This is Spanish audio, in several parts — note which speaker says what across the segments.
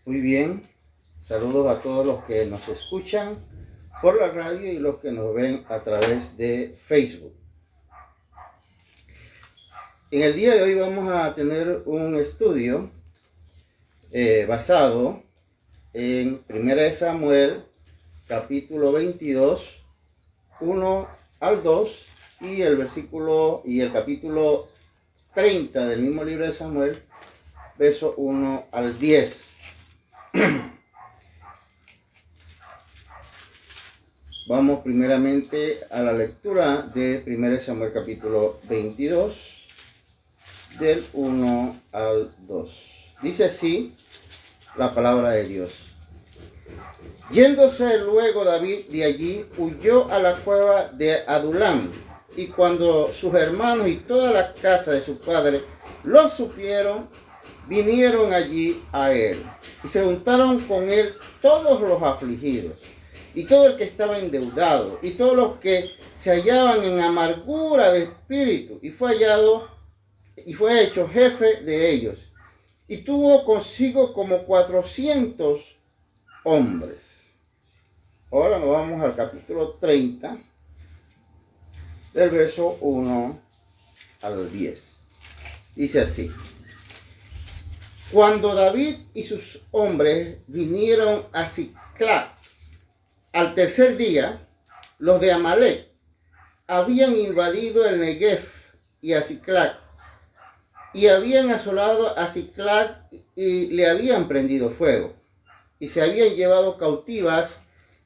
Speaker 1: Muy bien, saludos a todos los que nos escuchan por la radio y los que nos ven a través de Facebook. En el día de hoy vamos a tener un estudio basado en 1 Samuel, capítulo 22, 1 al 2 y el capítulo 30 del mismo libro de Samuel, verso 1 al 10. Vamos primeramente a la lectura de 1 Samuel capítulo 22, del 1 al 2. Dice así la palabra de Dios. Yéndose luego David de allí, huyó a la cueva de Adulam, y cuando sus hermanos y toda la casa de su padre lo supieron, vinieron allí a él, y se juntaron con él todos los afligidos, y todo el que estaba endeudado, y todos los que se hallaban en amargura de espíritu, y fue hecho jefe de ellos, y tuvo consigo como 400 hombres. Ahora nos vamos al capítulo 30, del verso 1 al 10. Dice así: Cuando David y sus hombres vinieron a Siclag, al tercer día, los de Amalec habían invadido el Negev y a Siclag, y habían asolado a Siclag y le habían prendido fuego, y se habían llevado cautivas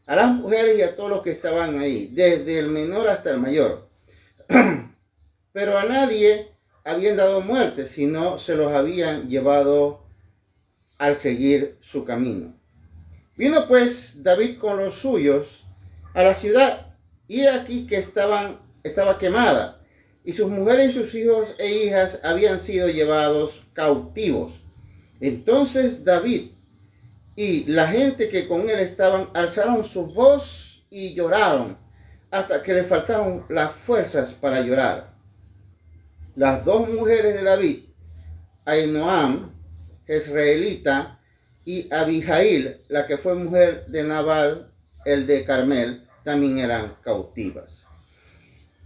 Speaker 1: a las mujeres y a todos los que estaban ahí, desde el menor hasta el mayor. Pero a nadie habían dado muerte, sino se los habían llevado al seguir su camino. Vino pues David con los suyos a la ciudad, y aquí que estaba quemada, y sus mujeres y sus hijos e hijas habían sido llevados cautivos. Entonces David y la gente que con él estaban alzaron su voz y lloraron, hasta que le faltaron las fuerzas para llorar. Las dos mujeres de David, Ahinoam, jezreelita, y Abihail, la que fue mujer de Nabal, el de Carmel, también eran cautivas.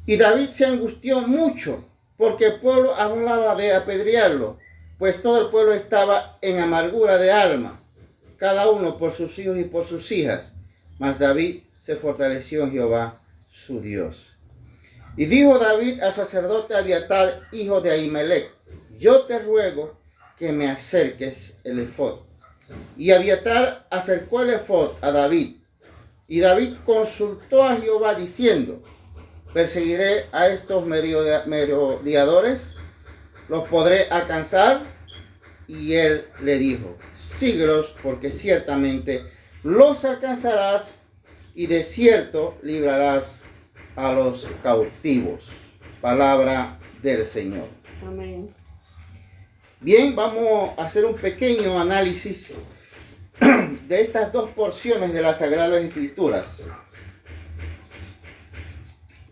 Speaker 1: Y David se angustió mucho, porque el pueblo hablaba de apedrearlo, pues todo el pueblo estaba en amargura de alma, cada uno por sus hijos y por sus hijas. Mas David se fortaleció en Jehová, su Dios. Y dijo David al sacerdote Abiatar, hijo de Ahimelech: yo te ruego que me acerques el efod. Y Abiatar acercó el efod a David. Y David consultó a Jehová diciendo: ¿perseguiré a estos merodeadores? ¿Los podré alcanzar? Y él le dijo: síguelos, porque ciertamente los alcanzarás, y de cierto librarás a los cautivos. Palabra del Señor.
Speaker 2: Amén.
Speaker 1: Bien, vamos a hacer un pequeño análisis de estas dos porciones de las Sagradas Escrituras.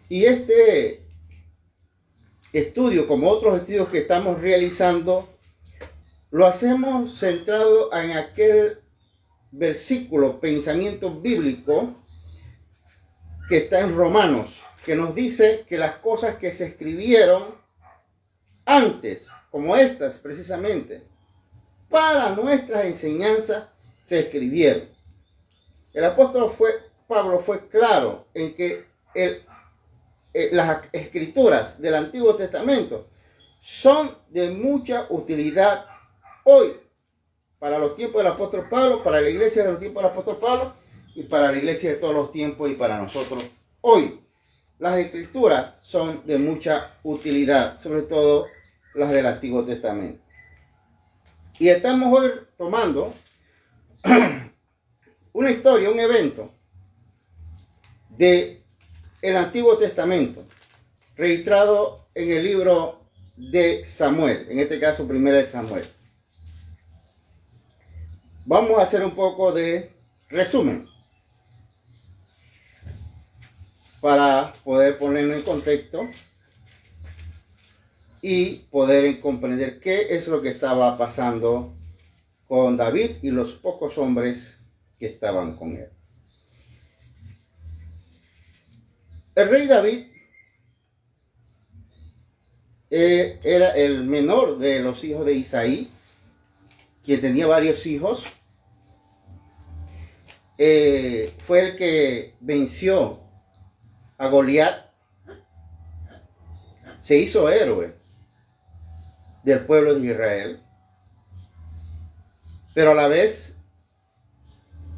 Speaker 1: Y este estudio, como otros estudios que estamos realizando, lo hacemos centrado en aquel versículo, pensamiento bíblico que está en Romanos, que nos dice que las cosas que se escribieron antes, como estas precisamente, para nuestras enseñanzas se escribieron. El apóstol Pablo fue claro en que las escrituras del Antiguo Testamento son de mucha utilidad hoy, para los tiempos del apóstol Pablo, para la iglesia de los tiempos del apóstol Pablo, y para la iglesia de todos los tiempos y para nosotros hoy. Las escrituras son de mucha utilidad, sobre todo las del Antiguo Testamento. Y estamos hoy tomando una historia, un evento de el Antiguo Testamento, registrado en el libro de Samuel, en este caso 1 Samuel. Vamos a hacer un poco de resumen para poder ponerlo en contexto y poder comprender qué es lo que estaba pasando con David y los pocos hombres que estaban con él. El rey David era el menor de los hijos de Isaí, quien tenía varios hijos. Fue el que venció a Goliat, se hizo héroe del pueblo de Israel, pero a la vez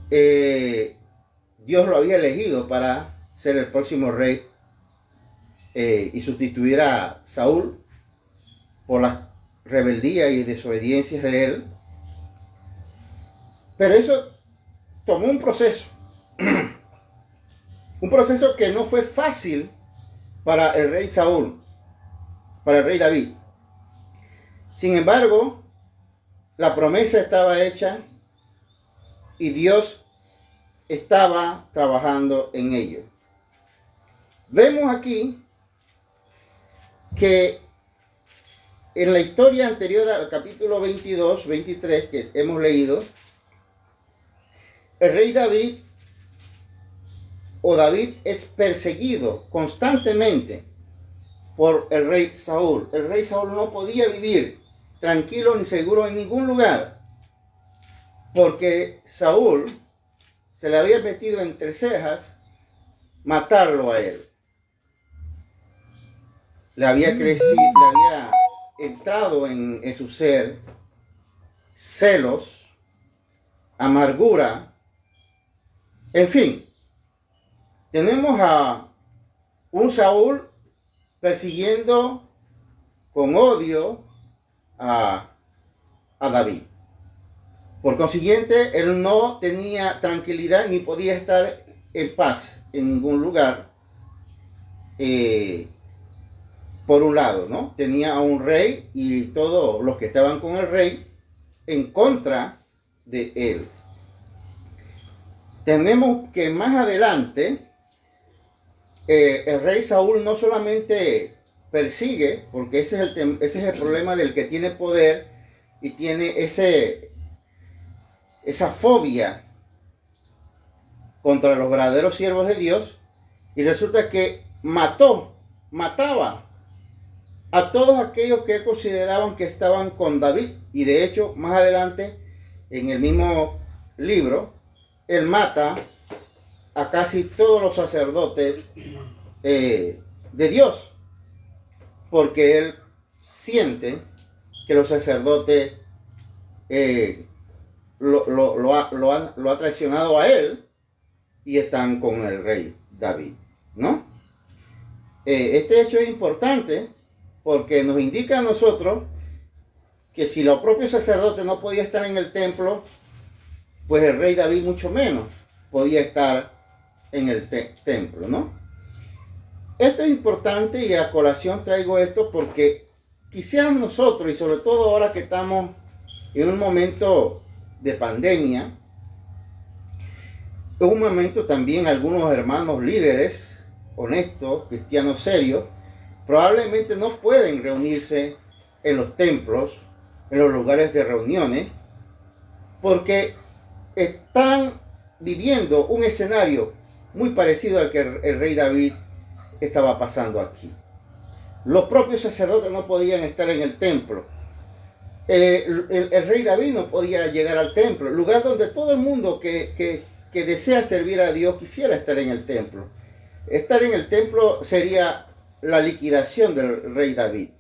Speaker 1: Dios lo había elegido para ser el próximo rey y sustituir a Saúl por la rebeldía y desobediencia de él. Pero eso tomó un proceso que no fue fácil para el rey Saúl, para el rey David. Sin embargo, la promesa estaba hecha y Dios estaba trabajando en ello. Vemos aquí que en la historia anterior al capítulo 22, 23 que hemos leído, el rey David es perseguido constantemente por el rey Saúl. El rey Saúl no podía vivir tranquilo ni seguro en ningún lugar, porque Saúl se le había metido entre cejas matarlo a él. Le había crecido, le había entrado en su ser celos, amargura, en fin. Tenemos a un Saúl persiguiendo con odio a David. Por consiguiente, él no tenía tranquilidad ni podía estar en paz en ningún lugar. Por un lado, ¿no? Tenía a un rey y todos los que estaban con el rey en contra de él. Tenemos que más adelante el rey Saúl no solamente persigue, porque ese es el problema del que tiene poder y tiene esa fobia contra los verdaderos siervos de Dios, y resulta que mataba a todos aquellos que él consideraban que estaban con David. Y de hecho, más adelante, en el mismo libro, él mata a casi todos los sacerdotes de Dios, porque él siente que los sacerdotes lo ha traicionado a él y están con el rey David, ¿no? Este hecho es importante porque nos indica a nosotros que si los propios sacerdotes no podían estar en el templo, pues el rey David mucho menos podía estar en el templo, ¿no? Esto es importante y a colación traigo esto porque quizás nosotros, y sobre todo ahora que estamos en un momento de pandemia, es un momento también algunos hermanos líderes, honestos, cristianos serios, probablemente no pueden reunirse en los templos, en los lugares de reuniones, porque están viviendo un escenario muy parecido al que el rey David estaba pasando aquí. Los propios sacerdotes no podían estar en el templo. El rey David no podía llegar al templo, el lugar donde todo el mundo que desea servir a Dios quisiera estar en el templo. Estar en el templo sería la liquidación del rey David.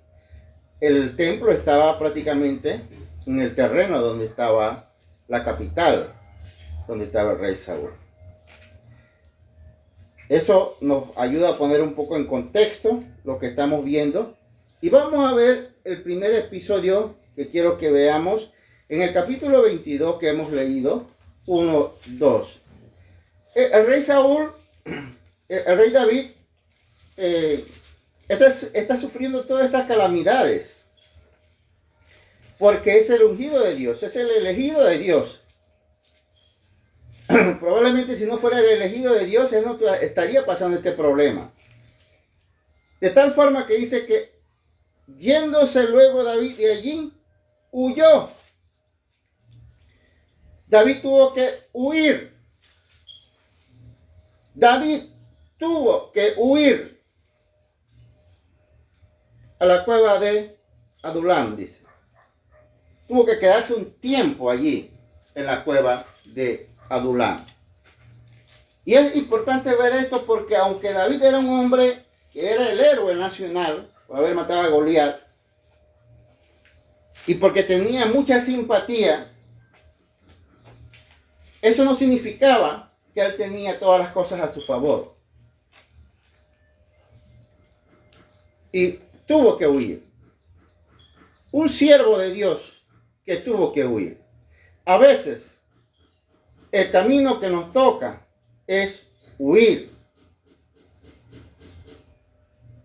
Speaker 1: El templo estaba prácticamente en el terreno donde estaba la capital, donde estaba el rey Saúl. Eso nos ayuda a poner un poco en contexto lo que estamos viendo. Y vamos a ver el primer episodio que quiero que veamos en el capítulo 22 que hemos leído, 1, 2. El rey Saúl, el rey David, está sufriendo todas estas calamidades porque es el ungido de Dios, es el elegido de Dios. Probablemente si no fuera el elegido de Dios, él no estaría pasando este problema. De tal forma que dice que yéndose luego David de allí, huyó. David tuvo que huir. David tuvo que huir a la cueva de Adulam, dice. Tuvo que quedarse un tiempo allí en la cueva de Adulam. Y es importante ver esto porque aunque David era un hombre que era el héroe nacional por haber matado a Goliat y porque tenía mucha simpatía, eso no significaba que él tenía todas las cosas a su favor. Y tuvo que huir. Un siervo de Dios que tuvo que huir. A veces, el camino que nos toca es huir.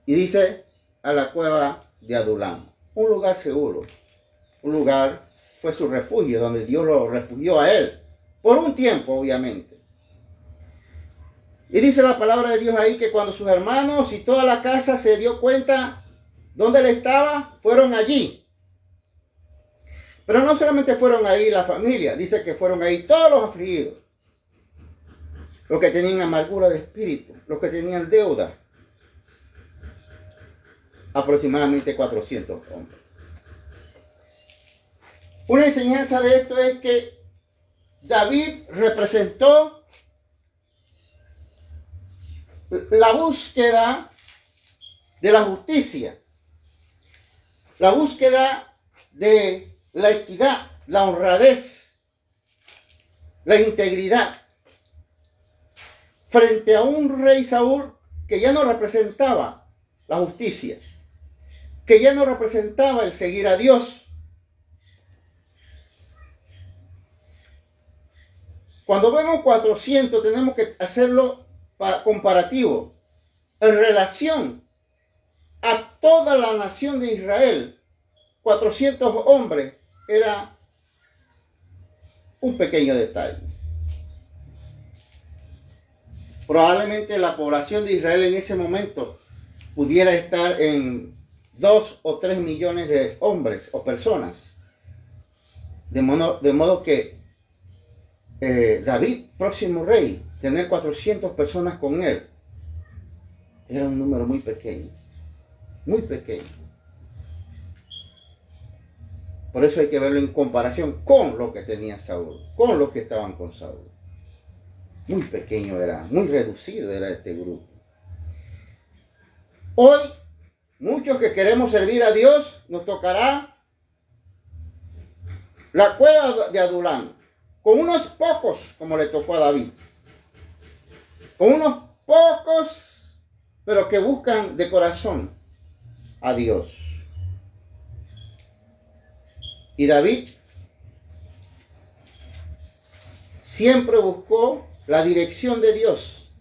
Speaker 1: Y dice, a la cueva de Adulam. Un lugar seguro. Un lugar fue su refugio, donde Dios lo refugió a él. Por un tiempo, obviamente. Y dice la palabra de Dios ahí que cuando sus hermanos y toda la casa se dio cuenta dónde él estaba, fueron allí. Pero no solamente fueron ahí la familia, dice que fueron ahí todos los afligidos. Los que tenían amargura de espíritu, los que tenían deuda. Aproximadamente 400 hombres. Una enseñanza de esto es que David representó la búsqueda de la justicia, la búsqueda de la equidad, la honradez, la integridad, frente a un rey Saúl que ya no representaba la justicia, que ya no representaba el seguir a Dios. Cuando vemos 400 tenemos que hacerlo comparativo en relación a toda la nación de Israel. 400 hombres era un pequeño detalle. Probablemente la población de Israel en ese momento pudiera estar en 2 o 3 millones de hombres o personas. De modo que David, próximo rey, tener 400 personas con él, era un número muy pequeño. Muy pequeño. Por eso hay que verlo en comparación con lo que tenía Saúl, con los que estaban con Saúl. Muy pequeño era, muy reducido era este grupo. Hoy, muchos que queremos servir a Dios, nos tocará la cueva de Adulam, con unos pocos, como le tocó a David. Con unos pocos, pero que buscan de corazón a Dios. Y David siempre buscó la dirección de Dios.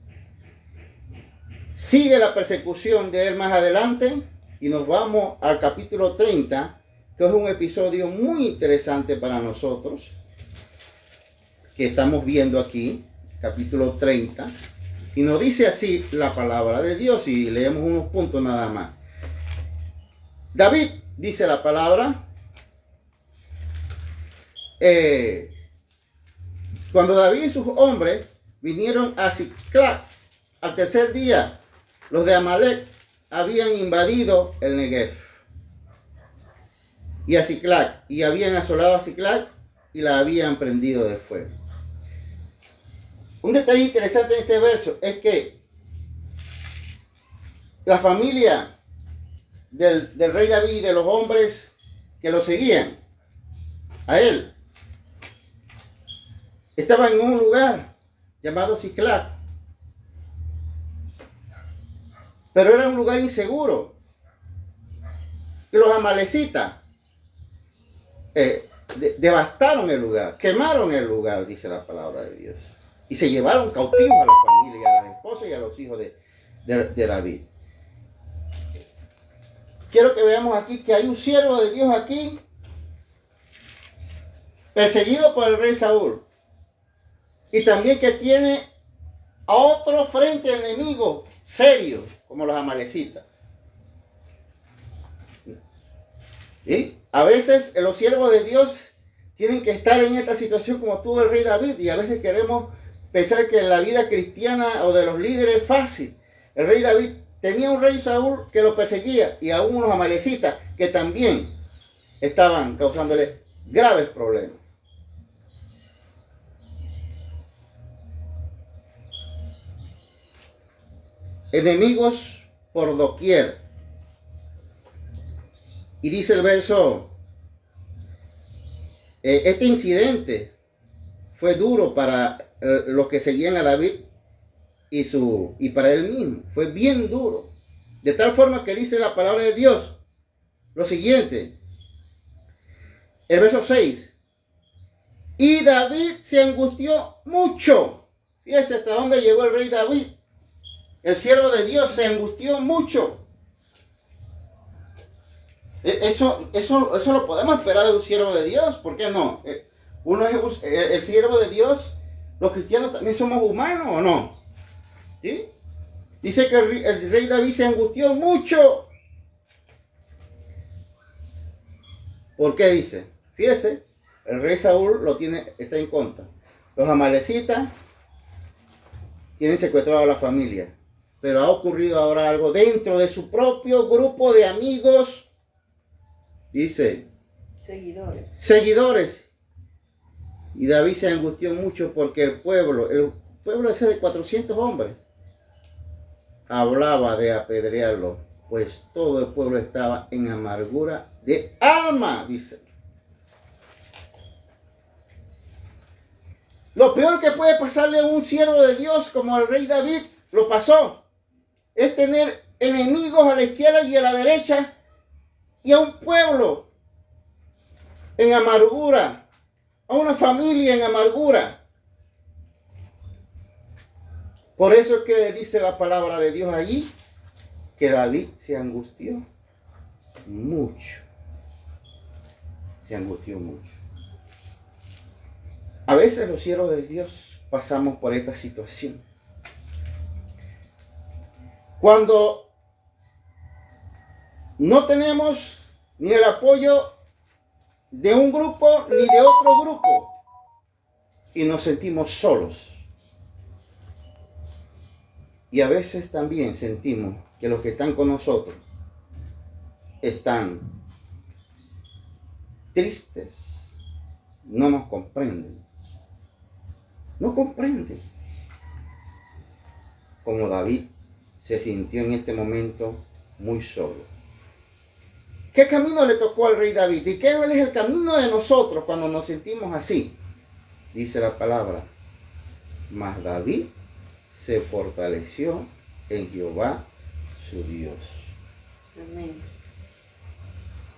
Speaker 1: Sigue la persecución de él más adelante y nos vamos al capítulo 30, que es un episodio muy interesante para nosotros, que estamos viendo aquí, capítulo 30, y nos dice así la palabra de Dios, y leemos unos puntos nada más. David, dice la palabra, cuando David y sus hombres vinieron a Siclag, al tercer día, los de Amalek habían invadido el Negev y a Siclag, y habían asolado a Siclag y la habían prendido de fuego. Un detalle interesante en este verso es que la familia del rey David y de los hombres que lo seguían a él estaban en un lugar llamado Siclag, pero era un lugar inseguro. Y los amalecitas devastaron el lugar, quemaron el lugar, dice la palabra de Dios, y se llevaron cautivos a la familia, a las esposas y a los hijos de David. Quiero que veamos aquí que hay un siervo de Dios aquí, perseguido por el rey Saúl, y también que tiene a otro frente enemigo serio, como los amalecitas. ¿Sí? A veces los siervos de Dios tienen que estar en esta situación como tuvo el rey David. Y a veces queremos pensar que la vida cristiana o de los líderes es fácil. El rey David tenía un rey Saúl que lo perseguía y aún unos amalecitas que también estaban causándole graves problemas. Enemigos por doquier. Y dice el verso, este incidente fue duro para los que seguían a David y para él mismo. Fue bien duro. De tal forma que dice la palabra de Dios lo siguiente. El verso 6. Y David se angustió mucho. Fíjese hasta dónde llegó el rey David. El siervo de Dios se angustió mucho. Eso lo podemos esperar de un siervo de Dios. ¿Por qué no? Uno es el siervo de Dios. Los cristianos también somos humanos, ¿o no? ¿Sí? Dice que el rey David se angustió mucho. ¿Por qué dice? Fíjese, el rey Saúl está en contra. Los amalecitas tienen secuestrado a la familia. Pero ha ocurrido ahora algo dentro de su propio grupo de amigos. Dice, seguidores. Y David se angustió mucho porque el pueblo ese de 400 hombres, hablaba de apedrearlo, pues todo el pueblo estaba en amargura de alma, dice. Lo peor que puede pasarle a un siervo de Dios como el rey David, lo pasó. Es tener enemigos a la izquierda y a la derecha y a un pueblo en amargura, a una familia en amargura. Por eso es que dice la palabra de Dios allí que David se angustió mucho. Se angustió mucho. A veces los siervos de Dios pasamos por esta situación. Cuando no tenemos ni el apoyo de un grupo ni de otro grupo y nos sentimos solos. Y a veces también sentimos que los que están con nosotros están tristes, no nos comprenden. No comprenden. Como David se sintió en este momento muy solo. ¿Qué camino le tocó al rey David? ¿Y qué es el camino de nosotros cuando nos sentimos así? Dice la palabra, mas David se fortaleció en Jehová su Dios. Amén.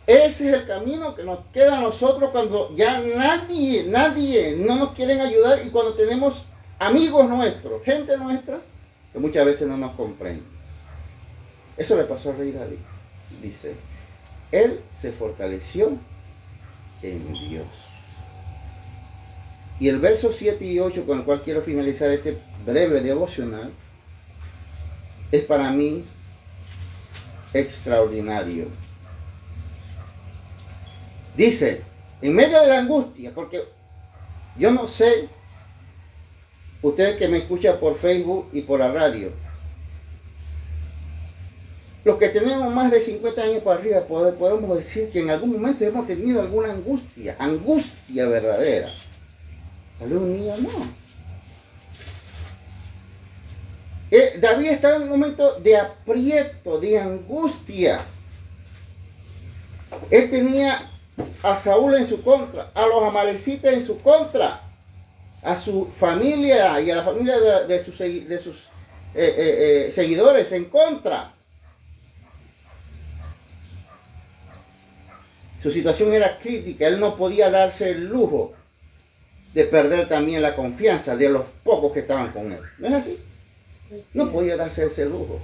Speaker 1: Ese es el camino que nos queda a nosotros cuando ya nadie no nos quieren ayudar y cuando tenemos amigos nuestros, gente nuestra, que muchas veces no nos comprende. Eso le pasó al rey David. Dice, él se fortaleció en Dios. Y el verso 7 y 8 con el cual quiero finalizar este breve devocional es para mí extraordinario. Dice, en medio de la angustia, porque yo no sé, ustedes que me escuchan por Facebook y por la radio, los que tenemos más de 50 años para arriba podemos decir que en algún momento hemos tenido alguna angustia verdadera. Tal vez un niño no. David estaba en un momento de aprieto, de angustia. Él tenía a Saúl en su contra, a los amalecitas en su contra, a su familia y a la familia de sus seguidores en contra. Su situación era crítica, él no podía darse el lujo de perder también la confianza de los pocos que estaban con él. ¿No es así? No podía darse ese lujo.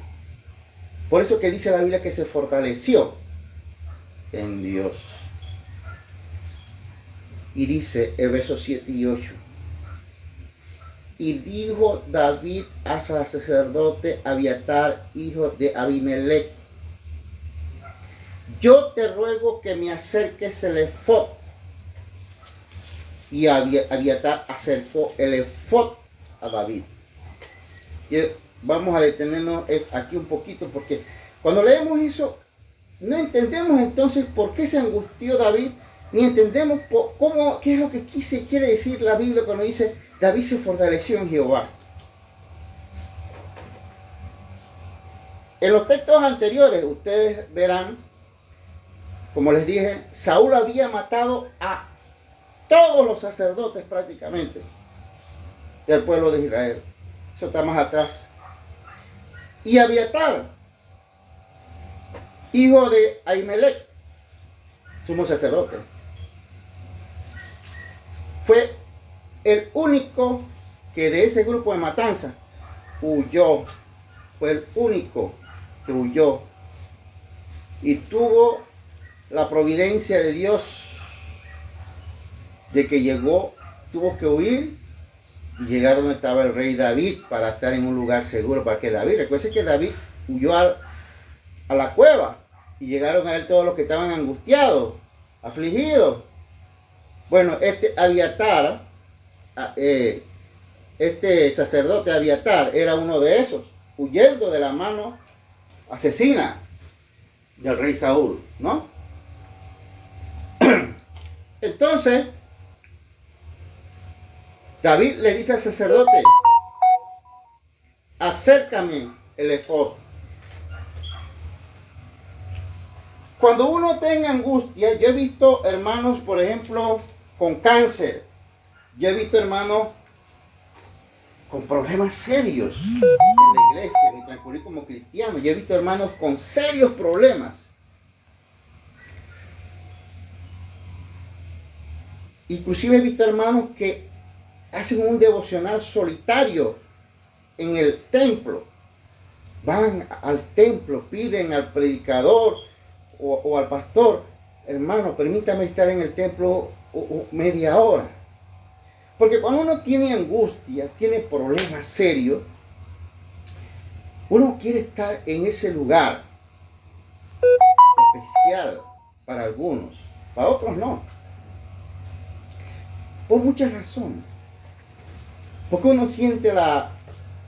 Speaker 1: Por eso que dice la Biblia que se fortaleció en Dios. Y dice el verso 7 y 8. Y dijo David al sacerdote Abiatar, hijo de Abimelech, yo te ruego que me acerques el efod y Abiatar acercó el efod a David. Y vamos a detenernos aquí un poquito, porque cuando leemos eso, no entendemos entonces por qué se angustió David, ni entendemos qué es lo que quiere decir la Biblia cuando dice David se fortaleció en Jehová. En los textos anteriores ustedes verán, como les dije, Saúl había matado a todos los sacerdotes prácticamente del pueblo de Israel. Eso está más atrás. Y Abiatar, hijo de Ahimelech, sumo sacerdote, fue el único que de ese grupo de matanza huyó. Fue el único que huyó y tuvo la providencia de Dios de que tuvo que huir y llegar donde estaba el rey David para estar en un lugar seguro, para que David, recuerden que David huyó a la cueva y llegaron a él todos los que estaban angustiados, afligidos. Bueno, este Abiatar, este sacerdote Abiatar era uno de esos, huyendo de la mano asesina del rey Saúl, ¿no? Entonces, David le dice al sacerdote, acércame el efod. Cuando uno tenga angustia, yo he visto hermanos, por ejemplo, con cáncer. Yo he visto hermanos con problemas serios en la iglesia, me transcurrí como cristiano. Yo he visto hermanos con serios problemas. Inclusive he visto hermanos que hacen un devocional solitario en el templo. Van al templo, piden al predicador o al pastor, hermano, permítame estar en el templo media hora. Porque cuando uno tiene angustia, tiene problemas serios, uno quiere estar en ese lugar especial para algunos, para otros no. Por muchas razones. Porque uno siente la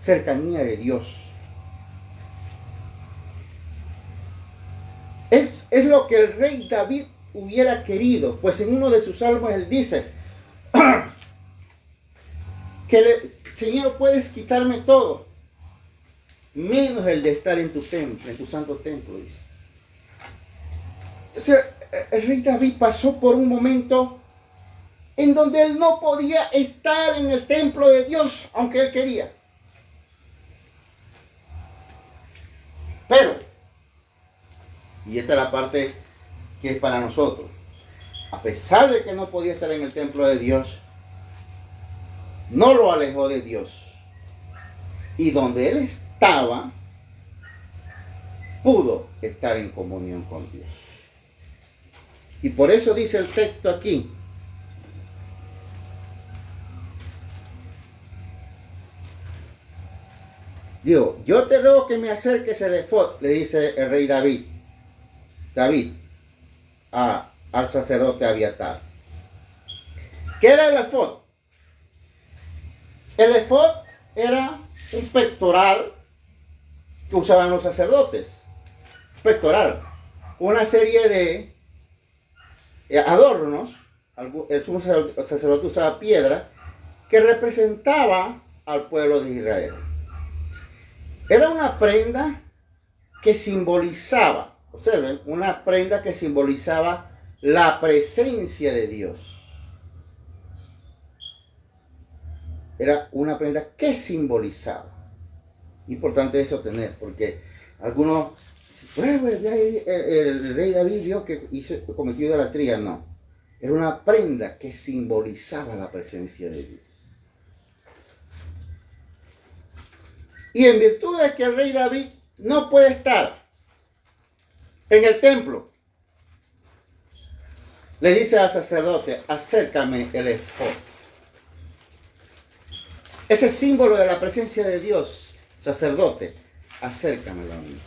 Speaker 1: cercanía de Dios. Es lo que el rey David hubiera querido, pues en uno de sus salmos él dice que Señor, puedes quitarme todo, menos el de estar en tu templo, en tu santo templo, dice. Entonces, el rey David pasó por un momento en donde él no podía estar en el templo de Dios, aunque él quería. Pero, y esta es la parte que es para nosotros, a pesar de que no podía estar en el templo de Dios, no lo alejó de Dios. Y donde él estaba, pudo estar en comunión con Dios. Y por eso dice el texto aquí, digo, yo te ruego que me acerques el efod, le dice el rey David al sacerdote Abiatar. ¿Qué era el efod? El efod era un pectoral que usaban los sacerdotes. Pectoral. Una serie de adornos. El sumo sacerdote usaba piedra que representaba al pueblo de Israel. Era una prenda que simbolizaba, observen, una prenda que simbolizaba la presencia de Dios. Era una prenda que simbolizaba. Importante eso tener, porque algunos, el rey David vio que cometió idolatría. No, era una prenda que simbolizaba la presencia de Dios. Y en virtud de que el rey David no puede estar en el templo, le dice al sacerdote, acércame el efod. Ese símbolo de la presencia de Dios, sacerdote, acércamelo a mí.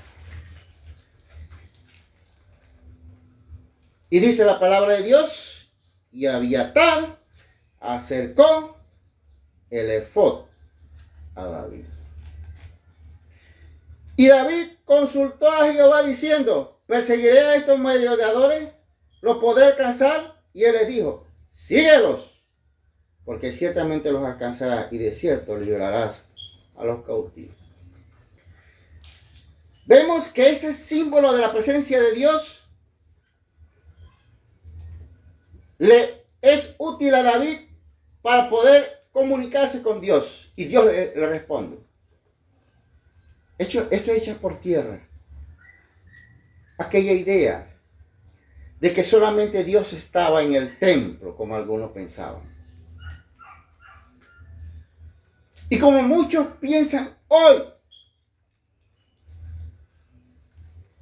Speaker 1: Y dice la palabra de Dios, y Abiatar acercó el efod a David. Y David consultó a Jehová diciendo, ¿perseguiré a estos merodeadores? ¿Los podré alcanzar? Y él les dijo, síguelos, porque ciertamente los alcanzarás y de cierto librarás a los cautivos. Vemos que ese símbolo de la presencia de Dios le es útil a David para poder comunicarse con Dios. Y Dios le responde. Eso echa por tierra aquella idea de que solamente Dios estaba en el templo, como algunos pensaban. Y como muchos piensan hoy,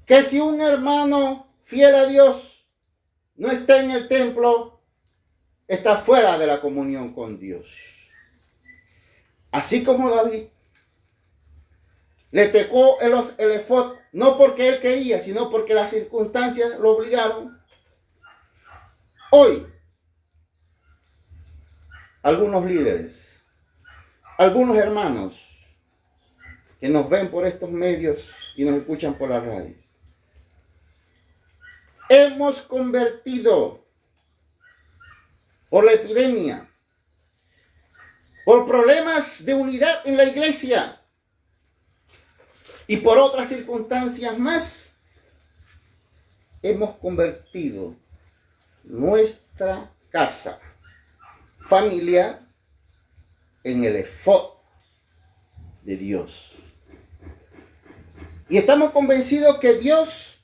Speaker 1: que si un hermano fiel a Dios no está en el templo, está fuera de la comunión con Dios. Así como David le tocó el efod, no porque él quería, sino porque las circunstancias lo obligaron. Hoy, algunos líderes, algunos hermanos que nos ven por estos medios y nos escuchan por la radio, hemos convertido por la epidemia, por problemas de unidad en la iglesia y por otras circunstancias más, hemos convertido nuestra casa familiar en el efod de Dios. Y estamos convencidos que Dios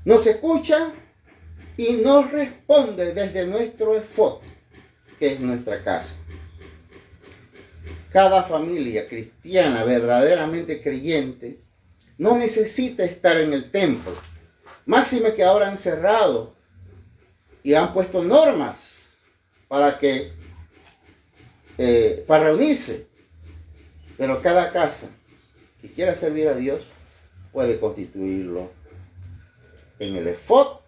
Speaker 1: nos escucha y nos responde desde nuestro efod, que es nuestra casa. Cada familia cristiana verdaderamente creyente no necesita estar en el templo. Máxime que ahora han cerrado y han puesto normas para reunirse. Pero cada casa que quiera servir a Dios puede constituirlo en el efod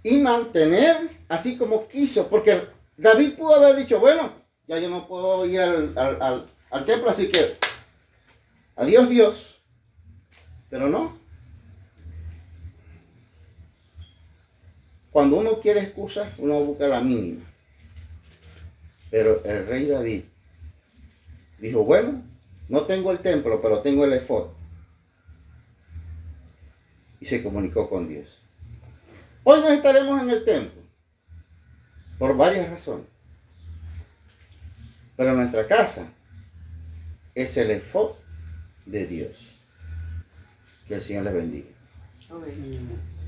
Speaker 1: y mantener así como quiso. Porque David pudo haber dicho, bueno, ya yo no puedo ir al templo, así que adiós Dios. Pero no. Cuando uno quiere excusas, uno busca la mínima. Pero el rey David dijo, bueno, no tengo el templo, pero tengo el efod. Y se comunicó con Dios. Hoy no estaremos en el templo, por varias razones. Pero nuestra casa es el efod de Dios. Que el Señor les bendiga.
Speaker 2: Amén.